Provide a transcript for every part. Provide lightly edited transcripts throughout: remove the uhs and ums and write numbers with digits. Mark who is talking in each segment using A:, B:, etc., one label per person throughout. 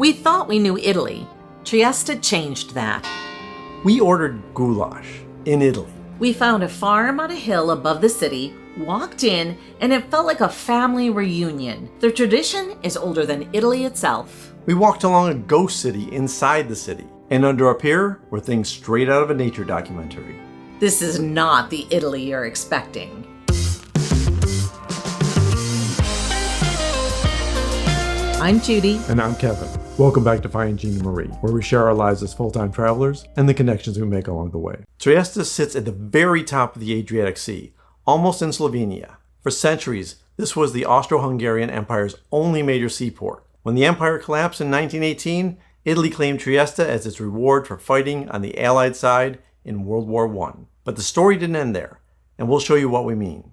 A: We thought we knew Italy. Trieste changed that.
B: We ordered goulash in Italy.
A: We found a farm on a hill above the city, walked in, and it felt like a family reunion. The tradition is older than Italy itself.
B: We walked along a ghost city inside the city, and under a pier were things straight out of a nature documentary.
A: This is not the Italy you're expecting. I'm Judy.
B: And I'm Kevin. Welcome back to Finding Gina Marie, where we share our lives as full-time travelers and the connections we make along the way. Trieste sits at the very top of the Adriatic Sea, almost in Slovenia. For centuries, this was the Austro-Hungarian Empire's only major seaport. When the empire collapsed in 1918, Italy claimed Trieste as its reward for fighting on the Allied side in World War I. But the story didn't end there, and we'll show you what we mean.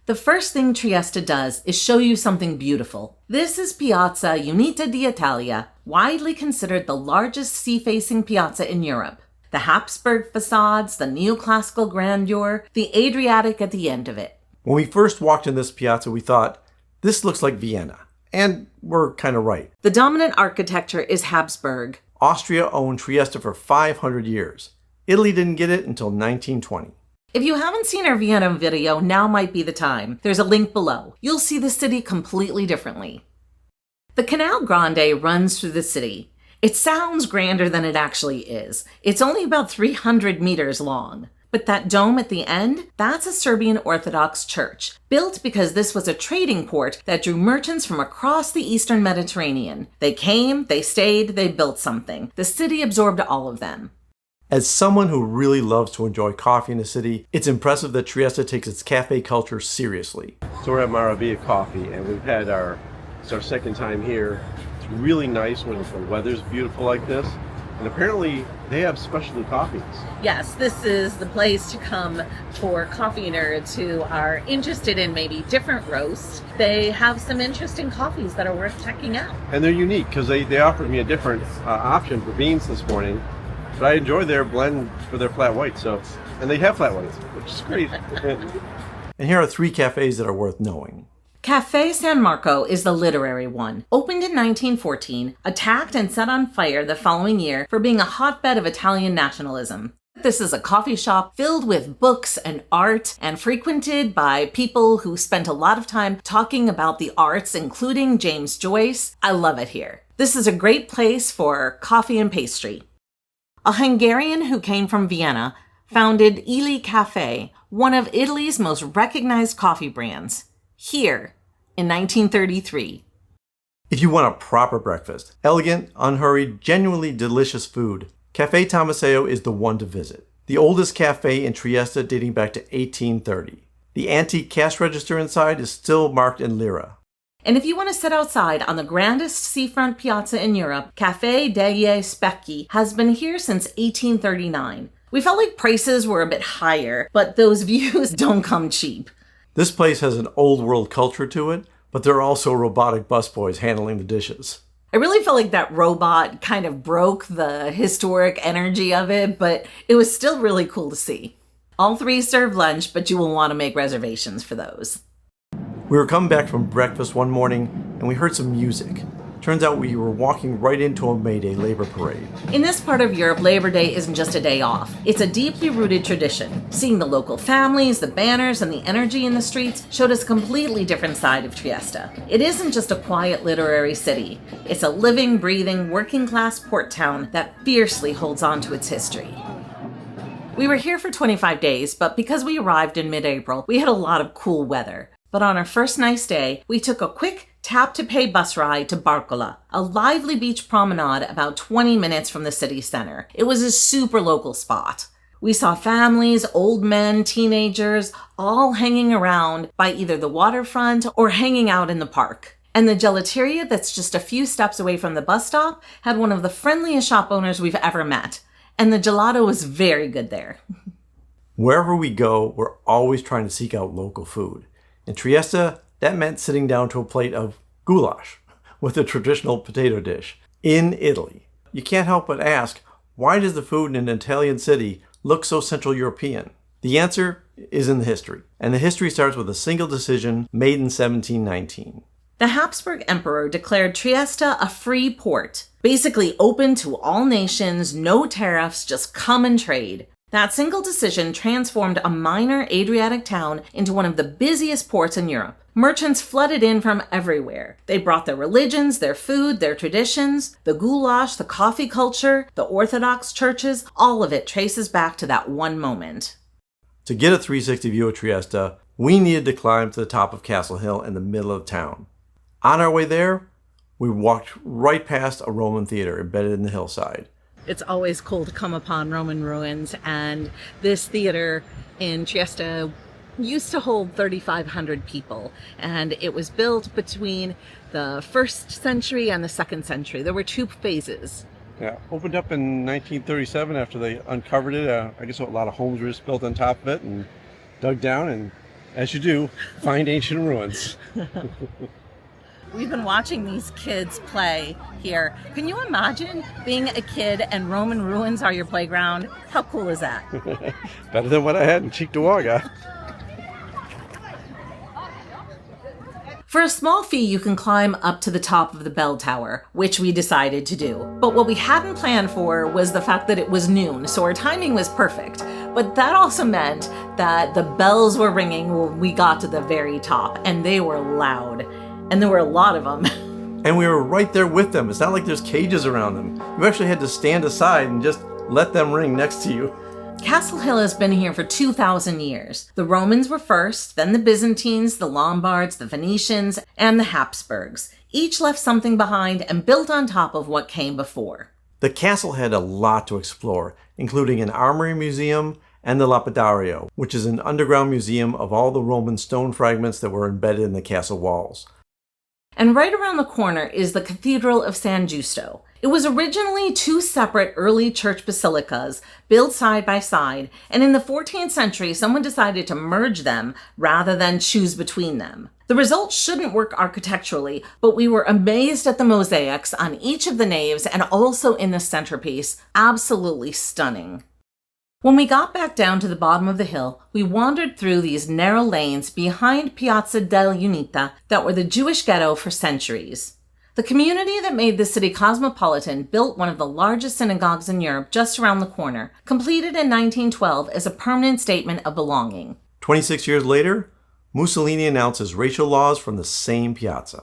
A: The first thing Trieste does is show you something beautiful. This is Piazza Unita d'Italia, widely considered the largest sea-facing piazza in Europe. The Habsburg facades, the neoclassical grandeur, the Adriatic at the end of it.
B: When we first walked in this piazza, we thought, this looks like Vienna. And we're kind of right.
A: The dominant architecture is Habsburg.
B: Austria owned Trieste for 500 years. Italy didn't get it until 1920.
A: If you haven't seen our Vienna video, now might be the time. There's a link below. You'll see the city completely differently. The Canale Grande runs through the city. It sounds grander than it actually is. It's only about 300 meters long. But that dome at the end, that's a Serbian Orthodox church, built because this was a trading port that drew merchants from across the eastern Mediterranean. They came, they stayed, they built something. The city absorbed all of them.
B: As someone who really loves to enjoy coffee in the city, it's impressive that Trieste takes its cafe culture seriously.
C: So we're at Maravilla Coffee, and we've had it's our second time here. It's really nice when the weather's beautiful like this. And apparently they have specialty coffees.
A: Yes, this is the place to come for coffee nerds who are interested in maybe different roasts. They have some interesting coffees that are worth checking out.
C: And they're unique because they offered me a different option for beans this morning. But I enjoy their blend for their flat white, and they have flat whites, which is great.
B: And here are 3 cafes that are worth knowing.
A: Caffè San Marco is the literary one. Opened in 1914, attacked and set on fire the following year for being a hotbed of Italian nationalism. This is a coffee shop filled with books and art and frequented by people who spent a lot of time talking about the arts, including James Joyce. I love it here. This is a great place for coffee and pastry. A Hungarian who came from Vienna founded Ili Cafe, one of Italy's most recognized coffee brands, here in 1933.
B: If you want a proper breakfast, elegant, unhurried, genuinely delicious food, Caffè Tomaseo is the one to visit. The oldest cafe in Trieste dating back to 1830. The antique cash register inside is still marked in lira.
A: And if you want to sit outside on the grandest seafront piazza in Europe, Caffè degli Specchi has been here since 1839. We felt like prices were a bit higher, but those views don't come cheap.
B: This place has an old world culture to it, but there are also robotic busboys handling the dishes.
A: I really felt like that robot kind of broke the historic energy of it, but it was still really cool to see. All 3 serve lunch, but you will want to make reservations for those.
B: We were coming back from breakfast one morning and we heard some music. Turns out we were walking right into a May Day labor parade.
A: In this part of Europe, Labor Day isn't just a day off. It's a deeply rooted tradition. Seeing the local families, the banners, and the energy in the streets showed us a completely different side of Trieste. It isn't just a quiet literary city. It's a living, breathing, working-class port town that fiercely holds on to its history. We were here for 25 days, but because we arrived in mid-April, we had a lot of cool weather. But on our first nice day, we took a quick tap-to-pay bus ride to Barcola, a lively beach promenade about 20 minutes from the city center. It was a super local spot. We saw families, old men, teenagers, all hanging around by either the waterfront or hanging out in the park. And the gelateria that's just a few steps away from the bus stop had one of the friendliest shop owners we've ever met. And the gelato was very good there.
B: Wherever we go, we're always trying to seek out local food. In Trieste, that meant sitting down to a plate of goulash with a traditional potato dish in Italy. You can't help but ask, why does the food in an Italian city look so Central European? The answer is in the history. And the history starts with a single decision made in 1719.
A: The Habsburg Emperor declared Trieste a free port, basically open to all nations, no tariffs, just come and trade. That single decision transformed a minor Adriatic town into one of the busiest ports in Europe. Merchants flooded in from everywhere. They brought their religions, their food, their traditions, the goulash, the coffee culture, the Orthodox churches, all of it traces back to that one moment.
B: To get a 360 view of Trieste, we needed to climb to the top of Castle Hill in the middle of town. On our way there, we walked right past a Roman theater embedded in the hillside.
A: It's always cool to come upon Roman ruins, and this theater in Trieste used to hold 3,500 people, and it was built between the 1st century and the 2nd century. There were 2 phases.
C: Yeah, opened up in 1937 after they uncovered it. I guess a lot of homes were just built on top of it and dug down, and as you do, find ancient ruins.
A: We've been watching these kids play here. Can you imagine being a kid and Roman ruins are your playground? How cool is that?
C: Better than what I had in Cheektowaga.
A: For a small fee, you can climb up to the top of the bell tower, which we decided to do. But what we hadn't planned for was the fact that it was noon, so our timing was perfect. But that also meant that the bells were ringing when we got to the very top, and they were loud. And there were a lot of them.
B: And we were right there with them. It's not like there's cages around them. You actually had to stand aside and just let them ring next to you.
A: Castle Hill has been here for 2,000 years. The Romans were first, then the Byzantines, the Lombards, the Venetians, and the Habsburgs. Each left something behind and built on top of what came before.
B: The castle had a lot to explore, including an armory museum and the Lapidario, which is an underground museum of all the Roman stone fragments that were embedded in the castle walls.
A: And right around the corner is the Cathedral of San Giusto. It was originally 2 separate early church basilicas built side by side, and in the 14th century, someone decided to merge them rather than choose between them. The result shouldn't work architecturally, but we were amazed at the mosaics on each of the naves and also in the centerpiece. Absolutely stunning. When we got back down to the bottom of the hill, we wandered through these narrow lanes behind Piazza dell'Unità that were the Jewish ghetto for centuries. The community that made the city cosmopolitan built one of the largest synagogues in Europe just around the corner, completed in 1912 as a permanent statement of belonging.
B: 26 years later, Mussolini announces racial laws from the same piazza.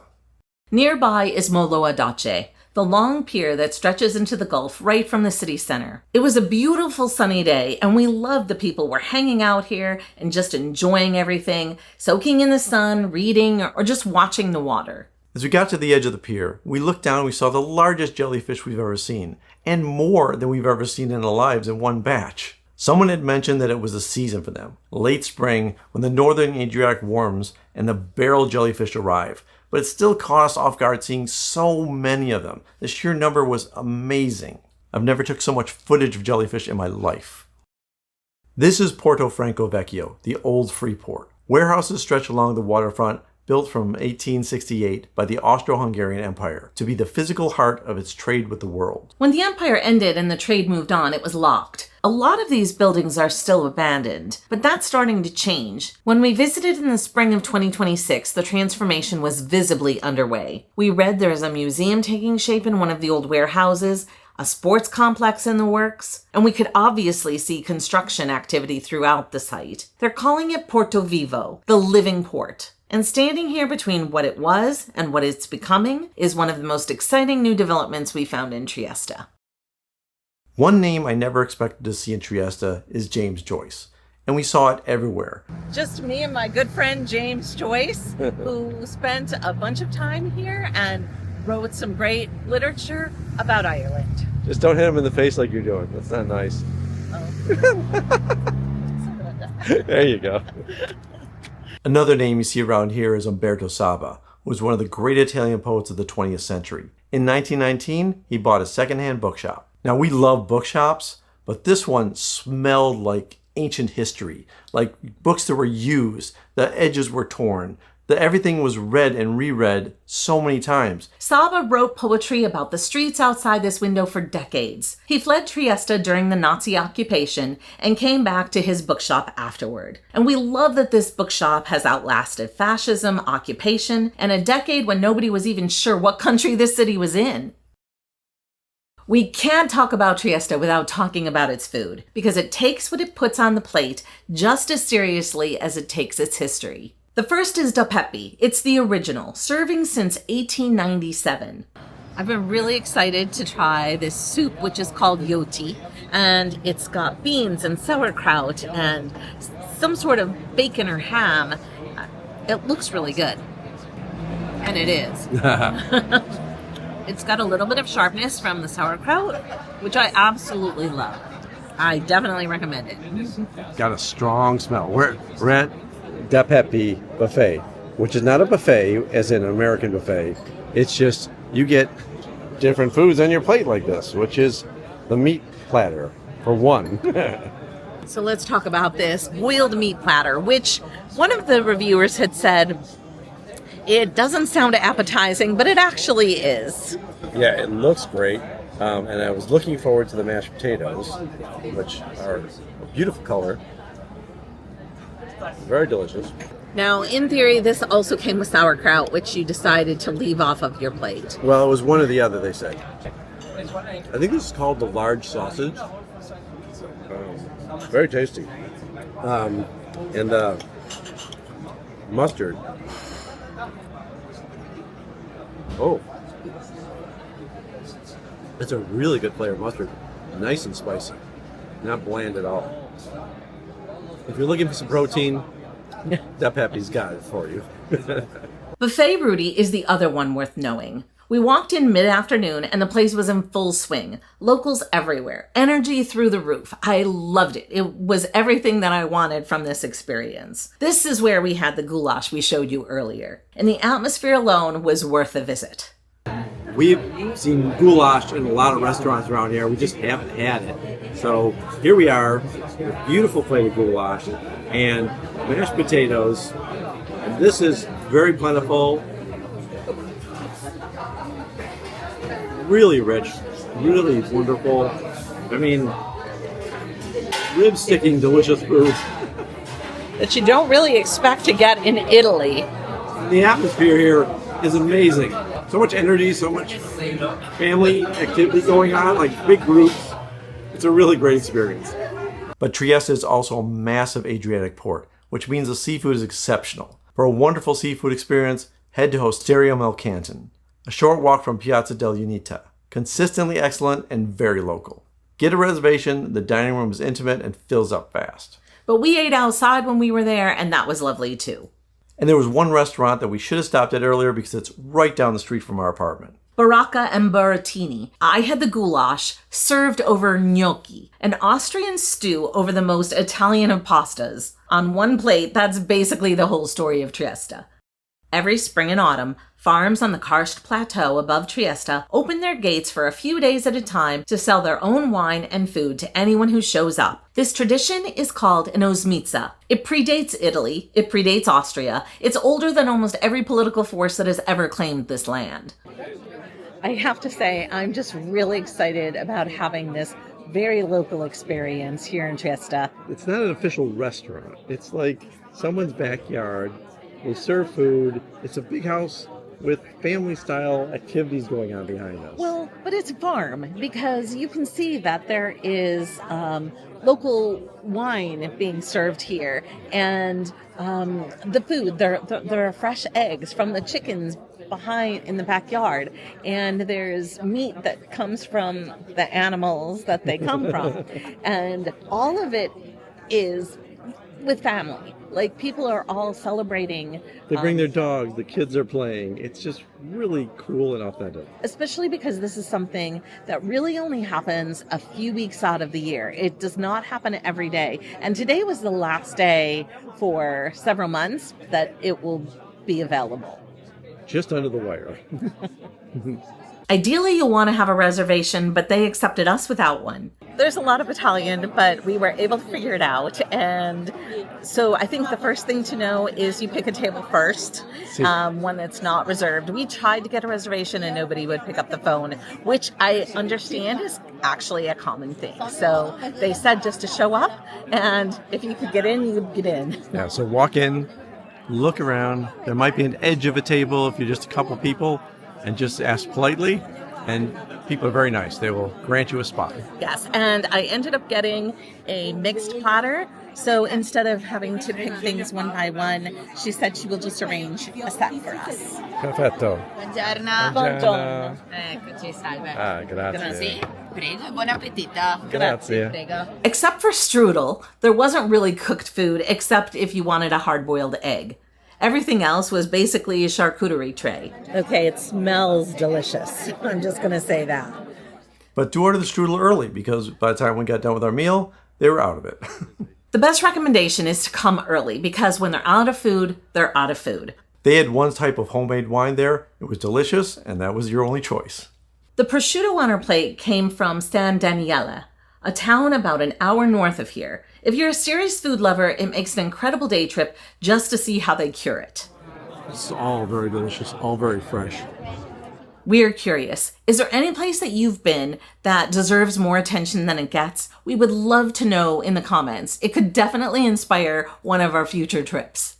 A: Nearby is Molo Audace, the long pier that stretches into the Gulf right from the city center. It was a beautiful sunny day, and we loved the people were hanging out here and just enjoying everything, soaking in the sun, reading, or just watching the water.
B: As we got to the edge of the pier, we looked down and we saw the largest jellyfish we've ever seen, and more than we've ever seen in our lives in one batch. Someone had mentioned that it was the season for them, late spring, when the northern Adriatic warms and the barrel jellyfish arrive. But it still caught us off guard seeing so many of them. The sheer number was amazing. I've never took so much footage of jellyfish in my life. This is Porto Franco Vecchio, the old free port. Warehouses stretch along the waterfront, built from 1868 by the Austro-Hungarian Empire to be the physical heart of its trade with the world.
A: When the empire ended and the trade moved on, it was locked. A lot of these buildings are still abandoned, but that's starting to change. When we visited in the spring of 2026, the transformation was visibly underway. We read there is a museum taking shape in one of the old warehouses, a sports complex in the works, and we could obviously see construction activity throughout the site. They're calling it Porto Vivo, the living port. And standing here between what it was and what it's becoming is one of the most exciting new developments we found in Trieste.
B: One name I never expected to see in Trieste is James Joyce, and we saw it everywhere.
A: Just me and my good friend James Joyce, who spent a bunch of time here and wrote some great literature about Ireland.
C: Just don't hit him in the face like you're doing. That's not nice.
A: Oh.
C: There you go.
B: Another name you see around here is Umberto Saba, who was one of the great Italian poets of the 20th century. In 1919, he bought a secondhand bookshop. Now, we love bookshops, but this one smelled like ancient history, like books that were used, the edges were torn, that everything was read and reread so many times.
A: Saba wrote poetry about the streets outside this window for decades. He fled Trieste during the Nazi occupation and came back to his bookshop afterward. And we love that this bookshop has outlasted fascism, occupation, and a decade when nobody was even sure what country this city was in. We can't talk about Trieste without talking about its food, because it takes what it puts on the plate just as seriously as it takes its history. The first is da Pepi. It's the original, serving since 1897. I've been really excited to try this soup, which is called yoti, and it's got beans and sauerkraut and some sort of bacon or ham. It looks really good. And it is. It's got a little bit of sharpness from the sauerkraut, which I absolutely love. I definitely recommend it.
C: Got a strong smell. We're at Da Pepi Buffet, which is not a buffet as in an American buffet. It's just you get different foods on your plate like this, which is the meat platter for one.
A: So let's talk about this boiled meat platter, which one of the reviewers had said it doesn't sound appetizing, but it actually is.
C: Yeah, it looks great. And I was looking forward to the mashed potatoes, which are a beautiful color. Very delicious.
A: Now, in theory, this also came with sauerkraut, which you decided to leave off of your plate.
C: Well, it was one or the other, they said. I think this is called the large sausage. Very tasty. And mustard. Oh. It's a really good flavored mustard. Nice and spicy. Not bland at all. If you're looking for some protein, Da Pepi's got it for you.
A: Buffet Rudy is the other one worth knowing. We walked in mid-afternoon and the place was in full swing. Locals everywhere. Energy through the roof. I loved it. It was everything that I wanted from this experience. This is where we had the goulash we showed you earlier. And the atmosphere alone was worth a visit.
B: We've seen goulash in a lot of restaurants around here. We just haven't had it. So here we are, with beautiful flavored goulash and mashed potatoes. And this is very plentiful, really rich, really wonderful. I mean, rib sticking delicious food.
A: That you don't really expect to get in Italy.
B: The atmosphere here is amazing. So much energy, so much family activity going on, like big groups. It's a really great experience. But Trieste is also a massive Adriatic port, which means the seafood is exceptional. For a wonderful seafood experience, head to Hostaria Malcanton, a short walk from Piazza dell'Unità. Consistently excellent and very local. Get a reservation, the dining room is intimate and fills up fast.
A: But we ate outside when we were there, and that was lovely too.
B: And there was one restaurant that we should have stopped at earlier because it's right down the street from our apartment.
A: Baracca and Burattini. I had the goulash served over gnocchi, an Austrian stew over the most Italian of pastas. On one plate, that's basically the whole story of Trieste. Every spring and autumn, farms on the karst plateau above Trieste open their gates for a few days at a time to sell their own wine and food to anyone who shows up. This tradition is called an Osmiza. It predates Italy. It predates Austria. It's older than almost every political force that has ever claimed this land. I have to say, I'm just really excited about having this very local experience here in Trieste.
C: It's not an official restaurant. It's like someone's backyard. They serve food. It's a big house with family-style activities going on behind us.
A: Well, but it's a farm because you can see that there is local wine being served here, and the food. There are fresh eggs from the chickens behind in the backyard, and there's meat that comes from the animals that they come from, and all of it is with family. Like, people are all celebrating.
C: They bring their dogs, the kids are playing. It's just really cool and authentic.
A: Especially because this is something that really only happens a few weeks out of the year. It does not happen every day. And today was the last day for several months that it will be available.
C: just under the wire.
A: Ideally, you'll want to have a reservation, but they accepted us without one. There's a lot of Italian, but we were able to figure it out. And so I think the first thing to know is you pick a table first, one that's not reserved. We tried to get a reservation and nobody would pick up the phone, which I understand is actually a common thing. So they said just to show up, and if you could get in, you'd get in.
C: Yeah, so walk in, look around. There might be an edge of a table if you're just a couple people, and just ask politely, and people are very nice. They will grant you a spot.
A: Yes, and I ended up getting a mixed platter. So instead of having to pick things one by one, she said she will just arrange a set for us.
C: Perfetto.
A: Buongiorno.
D: Eccoci, salve.
C: Ah, grazie.
D: Sì, prego, buon appetito.
C: Grazie.
D: Prego.
A: Except for strudel, there wasn't really cooked food except if you wanted a hard-boiled egg. Everything else was basically a charcuterie tray. Okay, it smells delicious. I'm just going to say that.
B: But do order the strudel early, because by the time we got done with our meal, they were out of it.
A: The best recommendation is to come early, because when they're out of food, they're out of food.
B: They had one type of homemade wine there. It was delicious, and that was your only choice.
A: The prosciutto on our plate came from San Daniele, a town about an hour north of here. If you're a serious food lover, it makes an incredible day trip just to see how they cure it.
B: It's all very delicious, all very fresh.
A: We're curious. Is there any place that you've been that deserves more attention than it gets? We would love to know in the comments. It could definitely inspire one of our future trips.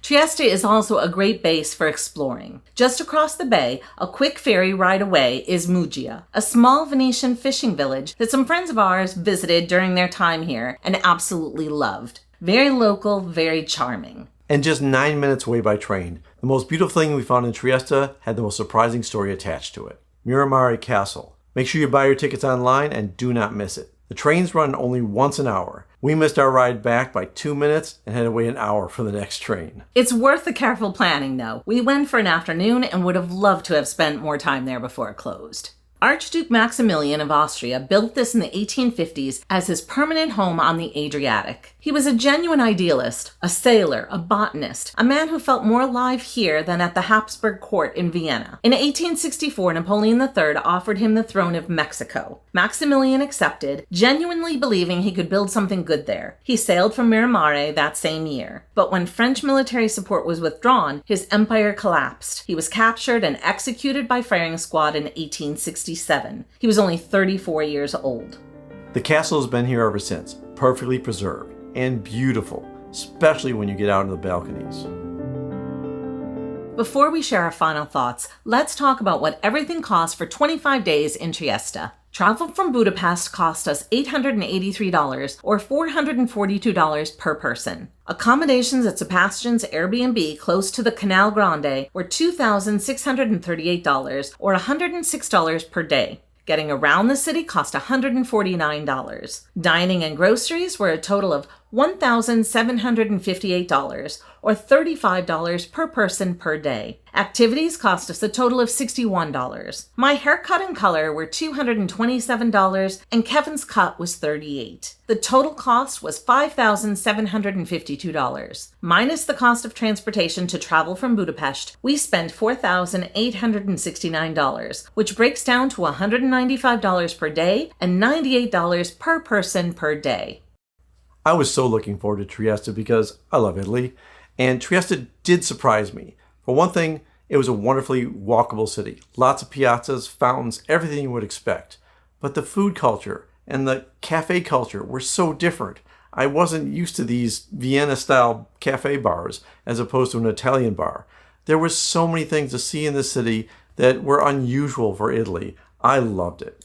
A: Trieste is also a great base for exploring. Just across the bay, a quick ferry ride away is Muggia, a small Venetian fishing village that some friends of ours visited during their time here and absolutely loved. Very local, very charming.
B: And just 9 minutes away by train, the most beautiful thing we found in Trieste had the most surprising story attached to it. Miramare Castle. Make sure you buy your tickets online and do not miss it. The trains run only once an hour. We missed our ride back by 2 minutes and had to wait an hour for the next train.
A: It's worth the careful planning, though. We went for an afternoon and would have loved to have spent more time there before it closed. Archduke Maximilian of Austria built this in the 1850s as his permanent home on the Adriatic. He was a genuine idealist, a sailor, a botanist, a man who felt more alive here than at the Habsburg court in Vienna. In 1864, Napoleon III offered him the throne of Mexico. Maximilian accepted, genuinely believing he could build something good there. He sailed from Miramare that same year. But when French military support was withdrawn, his empire collapsed. He was captured and executed by firing squad in 1867. He was only 34 years old.
B: The castle has been here ever since, perfectly preserved and beautiful, especially when you get out on the balconies.
A: Before we share our final thoughts, let's talk about what everything costs for 25 days in Trieste. Travel from Budapest cost us $883 or $442 per person. Accommodations at Sebastian's Airbnb close to the Canale Grande were $2,638 or $106 per day. Getting around the city cost $149. Dining and groceries were a total of $1,758 or $35 per person per day. Activities cost us a total of $61. My haircut and color were $227 and Kevin's cut was $38. The total cost was $5,752. Minus the cost of transportation to travel from Budapest, we spent $4,869, which breaks down to $195 per day and $98 per person per day.
B: I was so looking forward to Trieste because I love Italy, and Trieste did surprise me. For one thing, it was a wonderfully walkable city. Lots of piazzas, fountains, everything you would expect. But the food culture and the cafe culture were so different. I wasn't used to these Vienna-style cafe bars as opposed to an Italian bar. There were so many things to see in the city that were unusual for Italy. I loved it.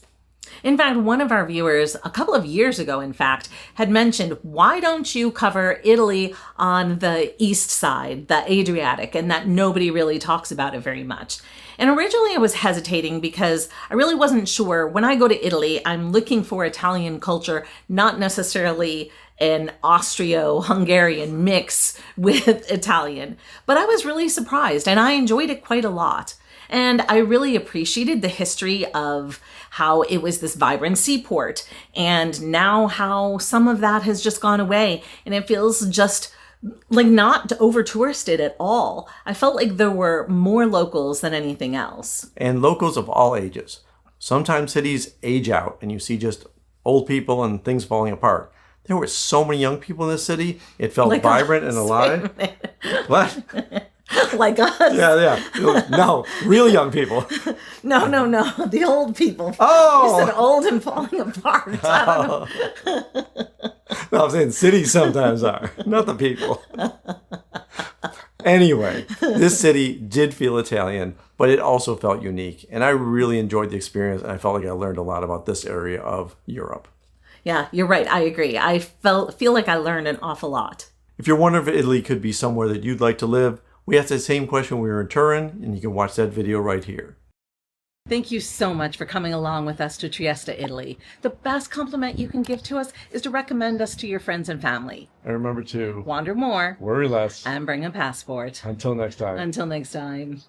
A: In fact, one of our viewers, a couple of years ago, in fact, had mentioned, why don't you cover Italy on the east side, the Adriatic, and that nobody really talks about it very much. And originally I was hesitating because I really wasn't sure. When I go to Italy, I'm looking for Italian culture, not necessarily an Austro-Hungarian mix with Italian. But I was really surprised and I enjoyed it quite a lot. And I really appreciated the history of how it was this vibrant seaport and now how some of that has just gone away and it feels just Like, not over touristed at all. I felt like there were more locals than anything else.
B: And locals of all ages. Sometimes cities age out and you see just old people and things falling apart. There were so many young people in this city. It felt
A: Like
B: vibrant and
A: us.
B: alive. What?
A: Like us.
B: Yeah. No, real young people.
A: No. The old people.
B: Oh!
A: You said old and falling apart. I don't know.
B: No, I'm saying cities sometimes are, not the people. Anyway, this city did feel Italian, but it also felt unique. And I really enjoyed the experience, and I felt like I learned a lot about this area of Europe.
A: Yeah, you're right. I agree. I feel like I learned an awful lot.
B: If you're wondering if Italy could be somewhere that you'd like to live, we asked the same question when we were in Turin, and you can watch that video right here.
A: Thank you so much for coming along with us to Trieste, Italy. The best compliment you can give to us is to recommend us to your friends and family.
B: And remember to
A: Wander more,
B: worry less.
A: and bring a passport.
B: Until next time.
A: Until next time.